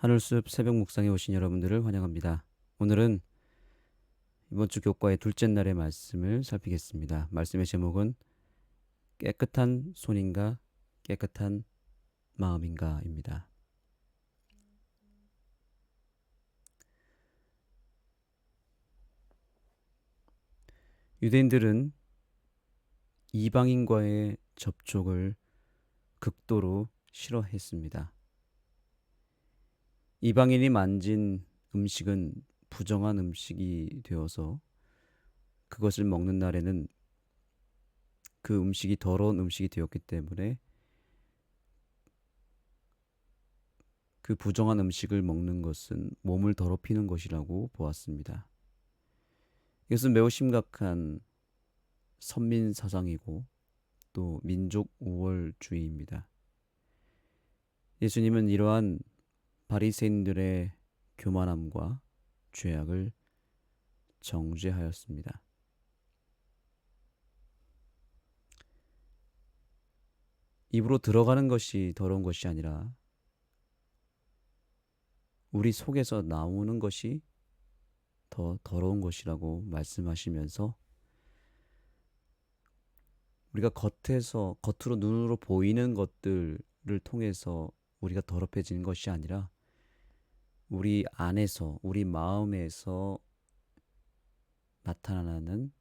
하늘숲 새벽 묵상에 오신 여러분들을 환영합니다. 오늘은 이번 주 교과의 둘째 날의 말씀을 살피겠습니다. 말씀의 제목은 깨끗한 손인가 깨끗한 마음인가입니다. 유대인들은 이방인과의 접촉을 극도로 싫어했습니다. 이방인이 만진 음식은 부정한 음식이 되어서 그것을 먹는 날에는 그 음식이 더러운 음식이 되었기 때문에 그 부정한 음식을 먹는 것은 몸을 더럽히는 것이라고 보았습니다. 이것은 매우 심각한 선민 사상이고 또 민족 우월주의입니다. 예수님은 이러한 바리새인들의 교만함과 죄악을 정죄하였습니다. 입으로 들어가는 것이 더러운 것이 아니라 우리 속에서 나오는 것이 더 더러운 것이라고 말씀하시면서 우리가 겉으로 눈으로 보이는 것들을 통해서 우리가 더럽혀지는 것이 아니라 우리 안에서, 우리 마음에서 나타나는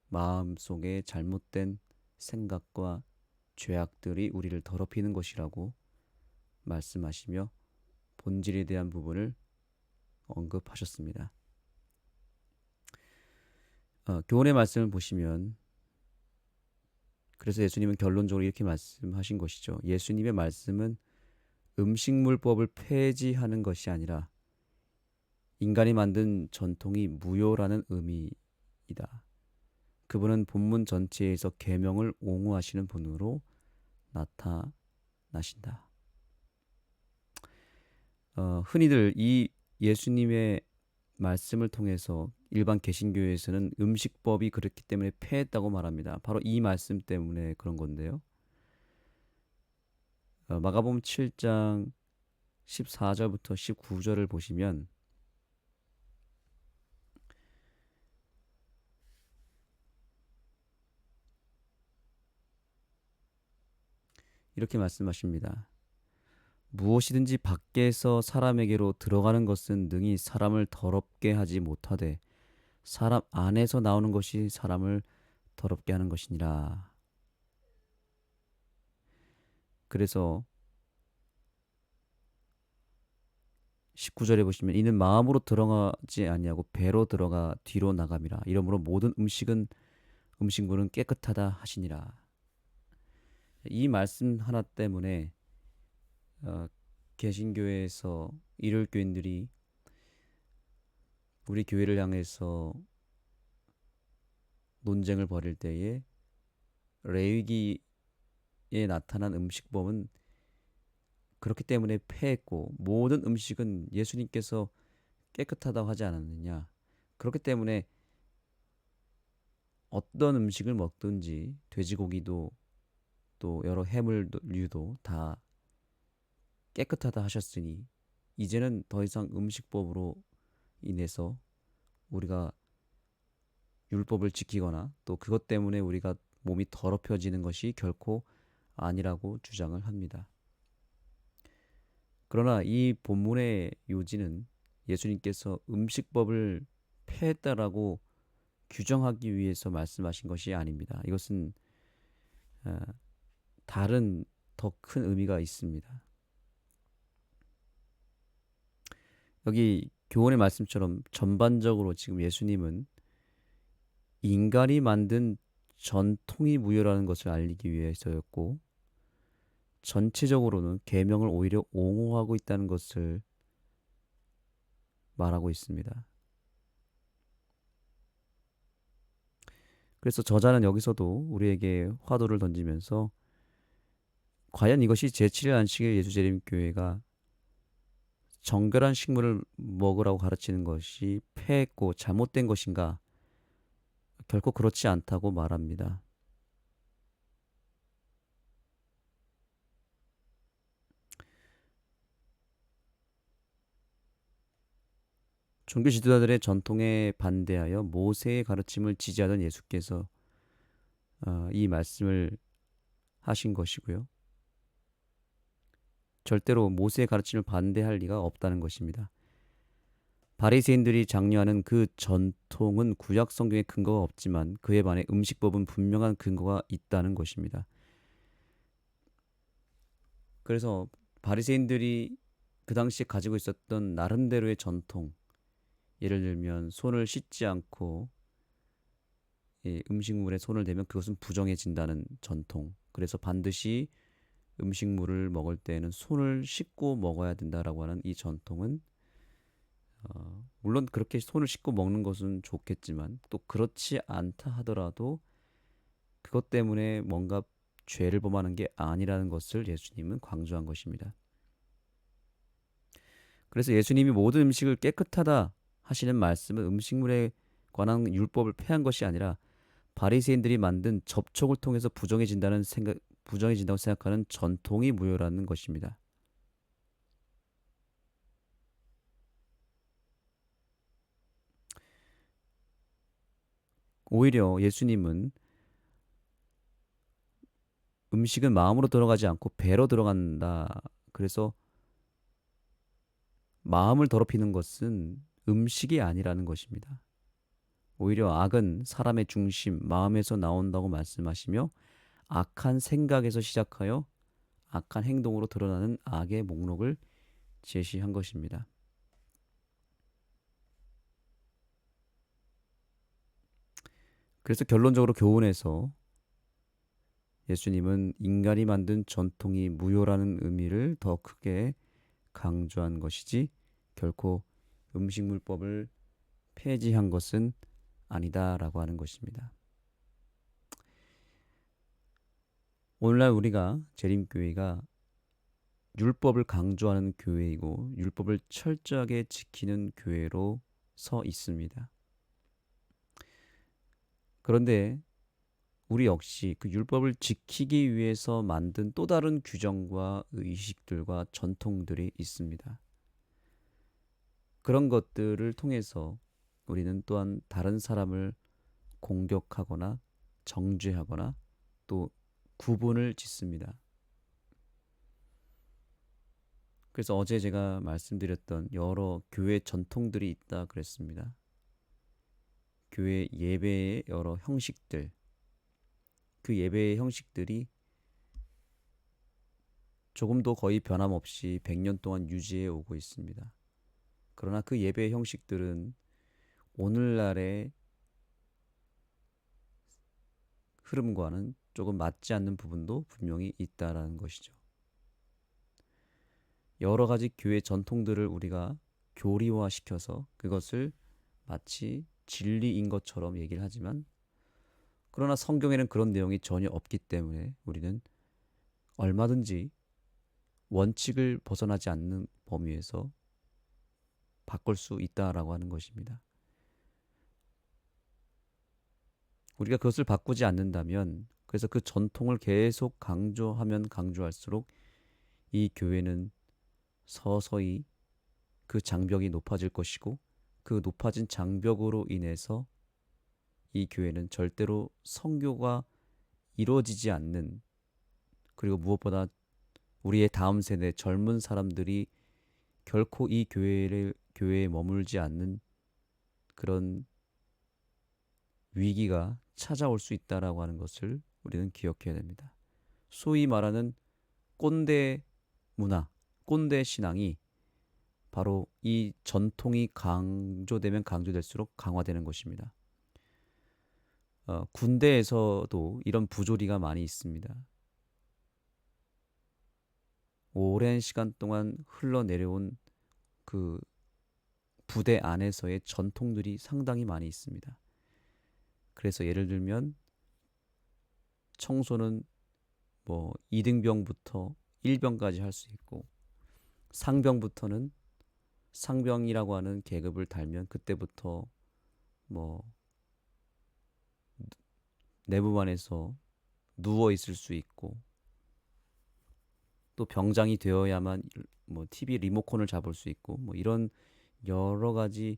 마음속의 잘못된 생각과 죄악들이 우리를 더럽히는 것이라고 말씀하시며 본질에 대한 부분을 언급하셨습니다. 교훈의 말씀을 보시면 그래서 예수님은 결론적으로 이렇게 말씀하신 것이죠. 예수님의 말씀은 음식물법을 폐지하는 것이 아니라 인간이 만든 전통이 무효라는 의미이다. 그분은 본문 전체에서 계명을 옹호하시는 분으로 나타나신다. 흔히들 이 예수님의 말씀을 통해서 일반 개신교에서는 음식법이 그렇기 때문에 폐했다고 말합니다. 바로 이 말씀 때문에 그런 건데요. 마가복음 7장 14절부터 19절을 보시면 이렇게 말씀하십니다. 무엇이든지 밖에서 사람에게로 들어가는 것은 능히 사람을 더럽게 하지 못하되 사람 안에서 나오는 것이 사람을 더럽게 하는 것이니라. 그래서 19절에 보시면 이는 마음으로 들어가지 아니하고 배로 들어가 뒤로 나감이라. 이러므로 모든 음식물은 깨끗하다 하시니라. 이 말씀 하나 때문에 개신교에서 일요일 교인들이 우리 교회를 향해서 논쟁을 벌일 때에 레위기에 나타난 음식법은 그렇기 때문에 폐했고 모든 음식은 예수님께서 깨끗하다고 하지 않았느냐. 그렇기 때문에 어떤 음식을 먹든지 돼지고기도 또 여러 해물류도 다 깨끗하다 하셨으니 이제는 더 이상 음식법으로 인해서 우리가 율법을 지키거나 또 그것 때문에 우리가 몸이 더럽혀지는 것이 결코 아니라고 주장을 합니다. 그러나 이 본문의 요지는 예수님께서 음식법을 폐했다라고 규정하기 위해서 말씀하신 것이 아닙니다. 이것은 다른 더 큰 의미가 있습니다. 여기 교훈의 말씀처럼 전반적으로 지금 예수님은 인간이 만든 전통이 무효라는 것을 알리기 위해서였고 전체적으로는 계명을 오히려 옹호하고 있다는 것을 말하고 있습니다. 그래서 저자는 여기서도 우리에게 화두를 던지면서 과연 이것이 제7일 안식일 예수재림교회가 정결한 식물을 먹으라고 가르치는 것이 폐했고 잘못된 것인가? 결코 그렇지 않다고 말합니다. 종교 지도자들의 전통에 반대하여 모세의 가르침을 지지하던 예수께서 이 말씀을 하신 것이고요. 절대로 모세의 가르침을 반대할 리가 없다는 것입니다. 바리새인들이 장려하는 그 전통은 구약 성경에 근거가 없지만 그에 반해 음식법은 분명한 근거가 있다는 것입니다. 그래서 바리새인들이 그 당시에 가지고 있었던 나름대로의 전통, 예를 들면 손을 씻지 않고 음식물에 손을 대면 그것은 부정해진다는 전통. 그래서 반드시 음식물을 먹을 때에는 손을 씻고 먹어야 된다라고 하는 이 전통은 물론 그렇게 손을 씻고 먹는 것은 좋겠지만 또 그렇지 않다 하더라도 그것 때문에 뭔가 죄를 범하는 게 아니라는 것을 예수님은 강조한 것입니다. 그래서 예수님이 모든 음식을 깨끗하다 하시는 말씀은 음식물에 관한 율법을 폐한 것이 아니라 바리새인들이 만든 접촉을 통해서 부정해진다고 생각하는 전통이 무효라는 것입니다. 오히려 예수님은 음식은 마음으로 들어가지 않고 배로 들어간다. 그래서 마음을 더럽히는 것은 음식이 아니라는 것입니다. 오히려 악은 사람의 중심, 마음에서 나온다고 말씀하시며 악한 생각에서 시작하여 악한 행동으로 드러나는 악의 목록을 제시한 것입니다. 그래서 결론적으로 교훈에서 예수님은 인간이 만든 전통이 무효라는 의미를 더 크게 강조한 것이지 결코 음식물법을 폐지한 것은 아니다라고 하는 것입니다. 오늘날 우리가 재림교회가 율법을 강조하는 교회이고 율법을 철저하게 지키는 교회로 서 있습니다. 그런데 우리 역시 그 율법을 지키기 위해서 만든 또 다른 규정과 의식들과 전통들이 있습니다. 그런 것들을 통해서 우리는 또한 다른 사람을 공격하거나 정죄하거나 또 구분을 짓습니다. 그래서 어제 제가 말씀드렸던 여러 교회 전통들이 있다 그랬습니다. 교회 예배의 여러 형식들, 그 예배의 형식들이 조금도 거의 변함없이 100년 동안 유지해 오고 있습니다. 그러나 그 예배의 형식들은 오늘날의 흐름과는 조금 맞지 않는 부분도 분명히 있다라는 것이죠. 여러 가지 교회 전통들을 우리가 교리화시켜서 그것을 마치 진리인 것처럼 얘기를 하지만 그러나 성경에는 그런 내용이 전혀 없기 때문에 우리는 얼마든지 원칙을 벗어나지 않는 범위에서 바꿀 수 있다라고 하는 것입니다. 우리가 그것을 바꾸지 않는다면 그래서 그 전통을 계속 강조하면 강조할수록 이 교회는 서서히 그 장벽이 높아질 것이고 그 높아진 장벽으로 인해서 이 교회는 절대로 성교가 이루어지지 않는 그리고 무엇보다 우리의 다음 세대 젊은 사람들이 결코 이 교회에 머물지 않는 그런 위기가 찾아올 수 있다라고 하는 것을 우리는 기억해야 됩니다. 소위 말하는 꼰대 문화, 꼰대 신앙이 바로 이 전통이 강조되면 강조될수록 강화되는 것입니다. 군대에서도 이런 부조리가 많이 있습니다. 오랜 시간 동안 흘러내려온 그 부대 안에서의 전통들이 상당히 많이 있습니다. 그래서 예를 들면 청소는 뭐 2등병부터 1병까지 할 수 있고 상병부터는 상병이라고 하는 계급을 달면 그때부터 뭐 내부반에서 누워 있을 수 있고 또 병장이 되어야만 뭐 TV 리모컨을 잡을 수 있고 뭐 이런 여러 가지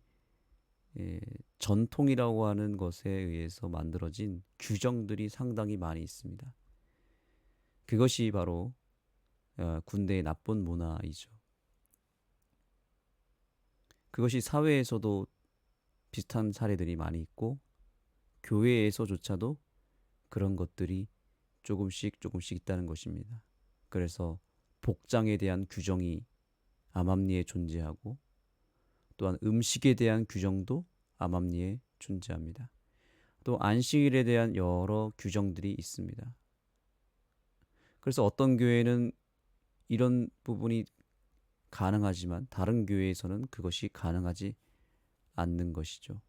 예, 전통이라고 하는 것에 의해서 만들어진 규정들이 상당히 많이 있습니다. 그것이 바로 군대의 나쁜 문화이죠. 그것이 사회에서도 비슷한 사례들이 많이 있고 교회에서조차도 그런 것들이 조금씩 조금씩 있다는 것입니다. 그래서 복장에 대한 규정이 암암리에 존재하고 또한 음식에 대한 규정도 암암리에 존재합니다. 또 안식일에 대한 여러 규정들이 있습니다. 그래서 어떤 교회는 이런 부분이 가능하지만 다른 교회에서는 그것이 가능하지 않는 것이죠.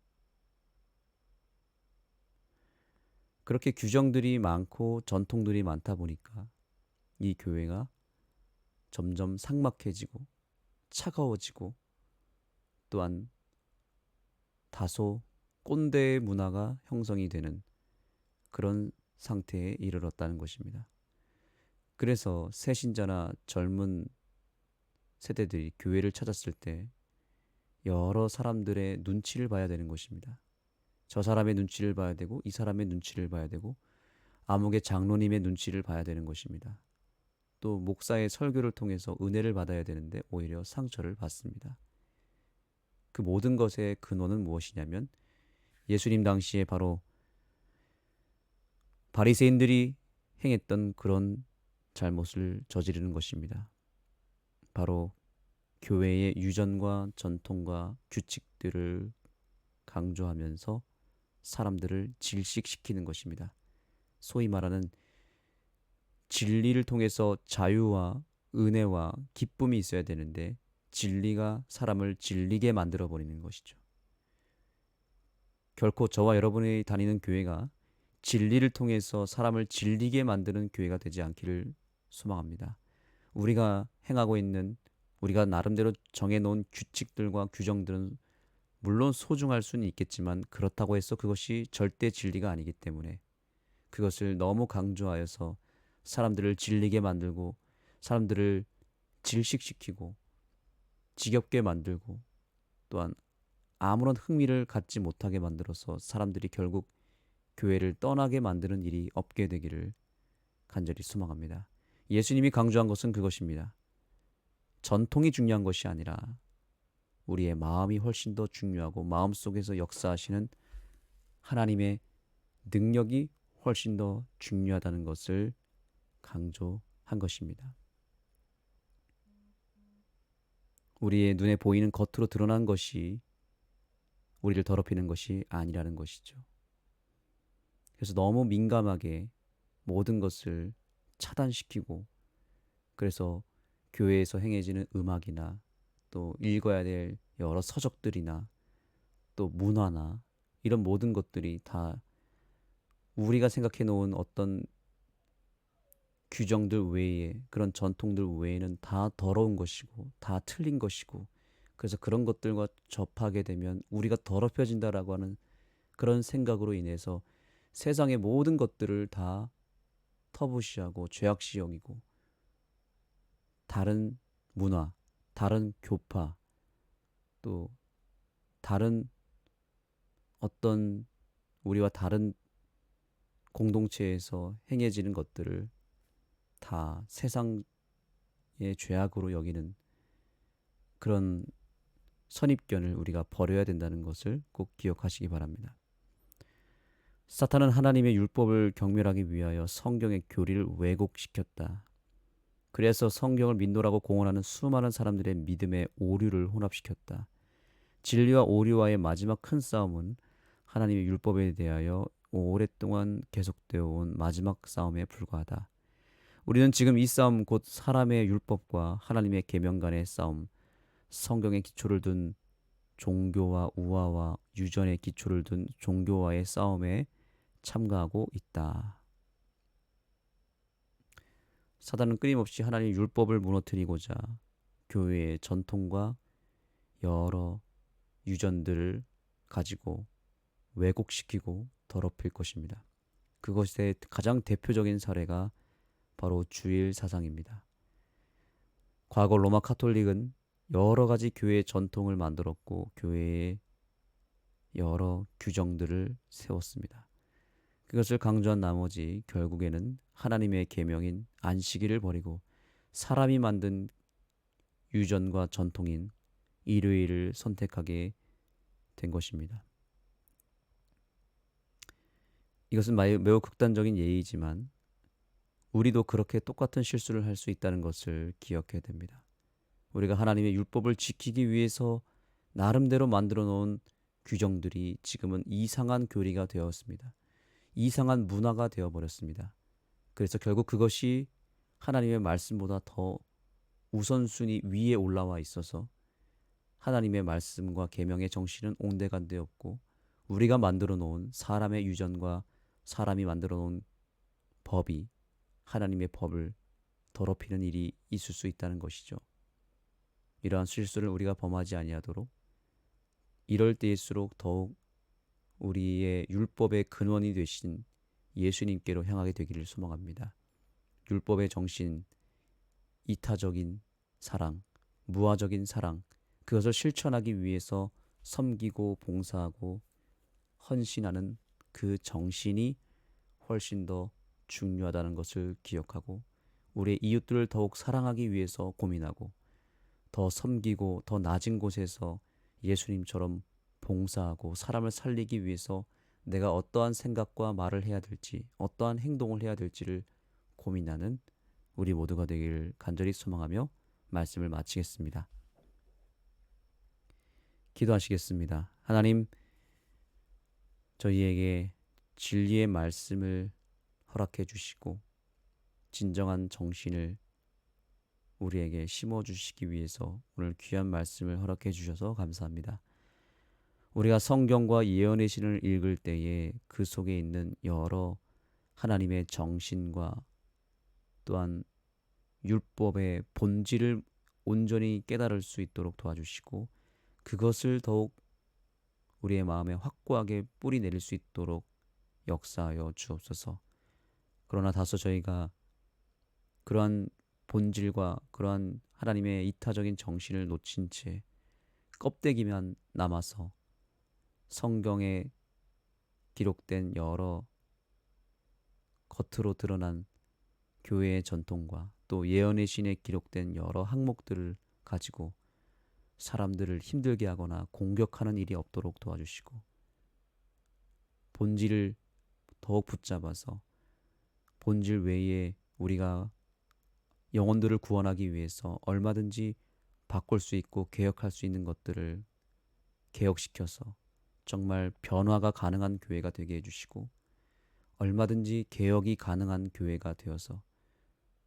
그렇게 규정들이 많고 전통들이 많다 보니까 이 교회가 점점 삭막해지고 차가워지고 또한 다소 꼰대의 문화가 형성이 되는 그런 상태에 이르렀다는 것입니다. 그래서 새신자나 젊은 세대들이 교회를 찾았을 때 여러 사람들의 눈치를 봐야 되는 것입니다. 저 사람의 눈치를 봐야 되고 이 사람의 눈치를 봐야 되고 아무개 장로님의 눈치를 봐야 되는 것입니다. 또 목사의 설교를 통해서 은혜를 받아야 되는데 오히려 상처를 받습니다. 그 모든 것의 근원은 무엇이냐면 예수님 당시에 바로 바리새인들이 행했던 그런 잘못을 저지르는 것입니다. 바로 교회의 유전과 전통과 규칙들을 강조하면서 사람들을 질식시키는 것입니다. 소위 말하는 진리를 통해서 자유와 은혜와 기쁨이 있어야 되는데 진리가 사람을 질리게 만들어 버리는 것이죠. 결코 저와 여러분이 다니는 교회가 진리를 통해서 사람을 질리게 만드는 교회가 되지 않기를 소망합니다. 우리가 행하고 있는 우리가 나름대로 정해놓은 규칙들과 규정들은 물론 소중할 수는 있겠지만 그렇다고 해서 그것이 절대 진리가 아니기 때문에 그것을 너무 강조하여서 사람들을 질리게 만들고 사람들을 질식시키고 지겹게 만들고 또한 아무런 흥미를 갖지 못하게 만들어서 사람들이 결국 교회를 떠나게 만드는 일이 없게 되기를 간절히 소망합니다. 예수님이 강조한 것은 그것입니다. 전통이 중요한 것이 아니라 우리의 마음이 훨씬 더 중요하고 마음속에서 역사하시는 하나님의 능력이 훨씬 더 중요하다는 것을 강조한 것입니다. 우리의 눈에 보이는 겉으로 드러난 것이 우리를 더럽히는 것이 아니라는 것이죠. 그래서 너무 민감하게 모든 것을 차단시키고 그래서 교회에서 행해지는 음악이나 또 읽어야 될 여러 서적들이나 또 문화나 이런 모든 것들이 다 우리가 생각해 놓은 어떤 규정들 외에 그런 전통들 외에는 다 더러운 것이고 다 틀린 것이고 그래서 그런 것들과 접하게 되면 우리가 더럽혀진다라고 하는 그런 생각으로 인해서 세상의 모든 것들을 다 터부시하고 죄악시 여기고 다른 문화, 다른 교파, 또 다른 어떤 우리와 다른 공동체에서 행해지는 것들을 다 세상의 죄악으로 여기는 그런 선입견을 우리가 버려야 된다는 것을 꼭 기억하시기 바랍니다. 사탄은 하나님의 율법을 경멸하기 위하여 성경의 교리를 왜곡시켰다. 그래서 성경을 믿노라고 공언하는 수많은 사람들의 믿음의 오류를 혼합시켰다. 진리와 오류와의 마지막 큰 싸움은 하나님의 율법에 대하여 오랫동안 계속되어 온 마지막 싸움에 불과하다. 우리는 지금 이 싸움 곧 사람의 율법과 하나님의 계명 간의 싸움, 성경의 기초를 둔 종교와 우화와 유전의 기초를 둔 종교와의 싸움에 참가하고 있다. 사단은 끊임없이 하나님의 율법을 무너뜨리고자 교회의 전통과 여러 유전들을 가지고 왜곡시키고 더럽힐 것입니다. 그것의 가장 대표적인 사례가 바로 주일 사상입니다. 과거 로마 카톨릭은 여러 가지 교회의 전통을 만들었고 교회의 여러 규정들을 세웠습니다. 그것을 강조한 나머지 결국에는 하나님의 계명인 안식일을 버리고 사람이 만든 유전과 전통인 일요일을 선택하게 된 것입니다. 이것은 매우 극단적인 예이지만 우리도 그렇게 똑같은 실수를 할 수 있다는 것을 기억해야 됩니다. 우리가 하나님의 율법을 지키기 위해서 나름대로 만들어 놓은 규정들이 지금은 이상한 교리가 되었습니다. 이상한 문화가 되어버렸습니다. 그래서 결국 그것이 하나님의 말씀보다 더 우선순위 위에 올라와 있어서 하나님의 말씀과 계명의 정신은 온데간데 없고 우리가 만들어 놓은 사람의 유전과 사람이 만들어 놓은 법이 하나님의 법을 더럽히는 일이 있을 수 있다는 것이죠. 이러한 실수를 우리가 범하지 아니하도록 이럴 때일수록 더욱 우리의 율법의 근원이 되신 예수님께로 향하게 되기를 소망합니다. 율법의 정신, 이타적인 사랑, 무화적인 사랑, 그것을 실천하기 위해서 섬기고 봉사하고 헌신하는 그 정신이 훨씬 더 중요하다는 것을 기억하고 우리의 이웃들을 더욱 사랑하기 위해서 고민하고 더 섬기고 더 낮은 곳에서 예수님처럼 봉사하고 사람을 살리기 위해서 내가 어떠한 생각과 말을 해야 될지 어떠한 행동을 해야 될지를 고민하는 우리 모두가 되기를 간절히 소망하며 말씀을 마치겠습니다. 기도하시겠습니다. 하나님, 저희에게 진리의 말씀을 허락해 주시고 진정한 정신을 우리에게 심어주시기 위해서 오늘 귀한 말씀을 허락해 주셔서 감사합니다. 우리가 성경과 예언의 신을 읽을 때에 그 속에 있는 여러 하나님의 정신과 또한 율법의 본질을 온전히 깨달을 수 있도록 도와주시고 그것을 더욱 우리의 마음에 확고하게 뿌리 내릴 수 있도록 역사하여 주옵소서. 그러나 다소 저희가 그러한 본질과 그러한 하나님의 이타적인 정신을 놓친 채 껍데기만 남아서 성경에 기록된 여러 겉으로 드러난 교회의 전통과 또 예언의 신에 기록된 여러 항목들을 가지고 사람들을 힘들게 하거나 공격하는 일이 없도록 도와주시고 본질을 더욱 붙잡아서 본질 외에 우리가 영혼들을 구원하기 위해서 얼마든지 바꿀 수 있고 개혁할 수 있는 것들을 개혁시켜서 정말 변화가 가능한 교회가 되게 해주시고 얼마든지 개혁이 가능한 교회가 되어서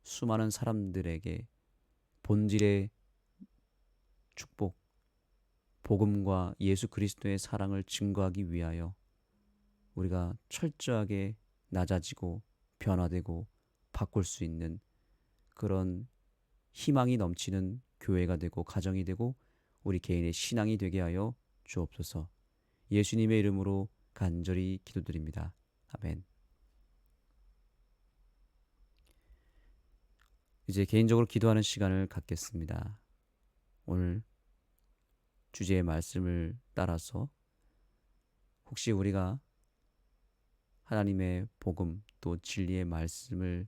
수많은 사람들에게 본질의 축복, 복음과 예수 그리스도의 사랑을 증거하기 위하여 우리가 철저하게 낮아지고 변화되고 바꿀 수 있는 그런 희망이 넘치는 교회가 되고 가정이 되고 우리 개인의 신앙이 되게 하여 주옵소서. 예수님의 이름으로 간절히 기도드립니다. 아멘. 이제 개인적으로 기도하는 시간을 갖겠습니다. 오늘 주제의 말씀을 따라서 혹시 우리가 하나님의 복음 또 진리의 말씀을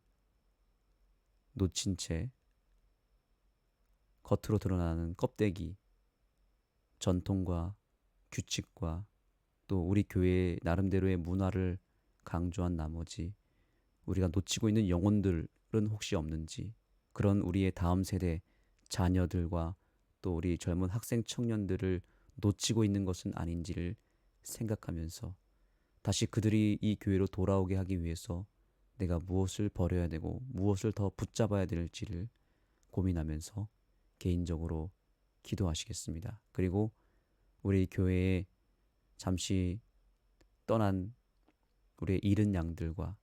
놓친 채 겉으로 드러나는 껍데기, 전통과 규칙과 또 우리 교회의 나름대로의 문화를 강조한 나머지 우리가 놓치고 있는 영혼들은 혹시 없는지 그런 우리의 다음 세대 자녀들과 또 우리 젊은 학생 청년들을 놓치고 있는 것은 아닌지를 생각하면서 다시 그들이 이 교회로 돌아오게 하기 위해서 내가 무엇을 버려야 되고 무엇을 더 붙잡아야 될지를 고민하면서 개인적으로 기도하시겠습니다. 그리고 우리 교회에 잠시 떠난 우리의 잃은 양들과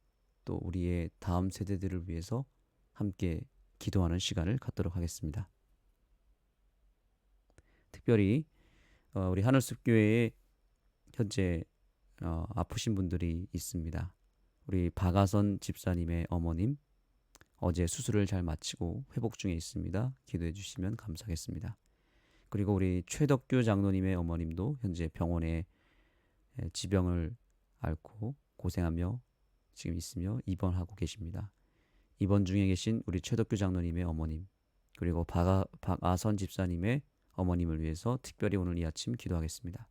또 우리의 다음 세대들을 위해서 함께 기도하는 시간을 갖도록 하겠습니다. 특별히 우리 하늘숲교회에 현재 아프신 분들이 있습니다. 우리 박아선 집사님의 어머님 어제 수술을 잘 마치고 회복 중에 있습니다. 기도해 주시면 감사하겠습니다. 그리고 우리 최덕규 장로님의 어머님도 현재 병원에 지병을 앓고 고생하며 지금 있으며 입원하고 계십니다. 입원 중에 계신 우리 최덕규 장로님의 어머님, 그리고 박아선 집사님의 어머님을 위해서 특별히 오늘 이 아침 기도하겠습니다.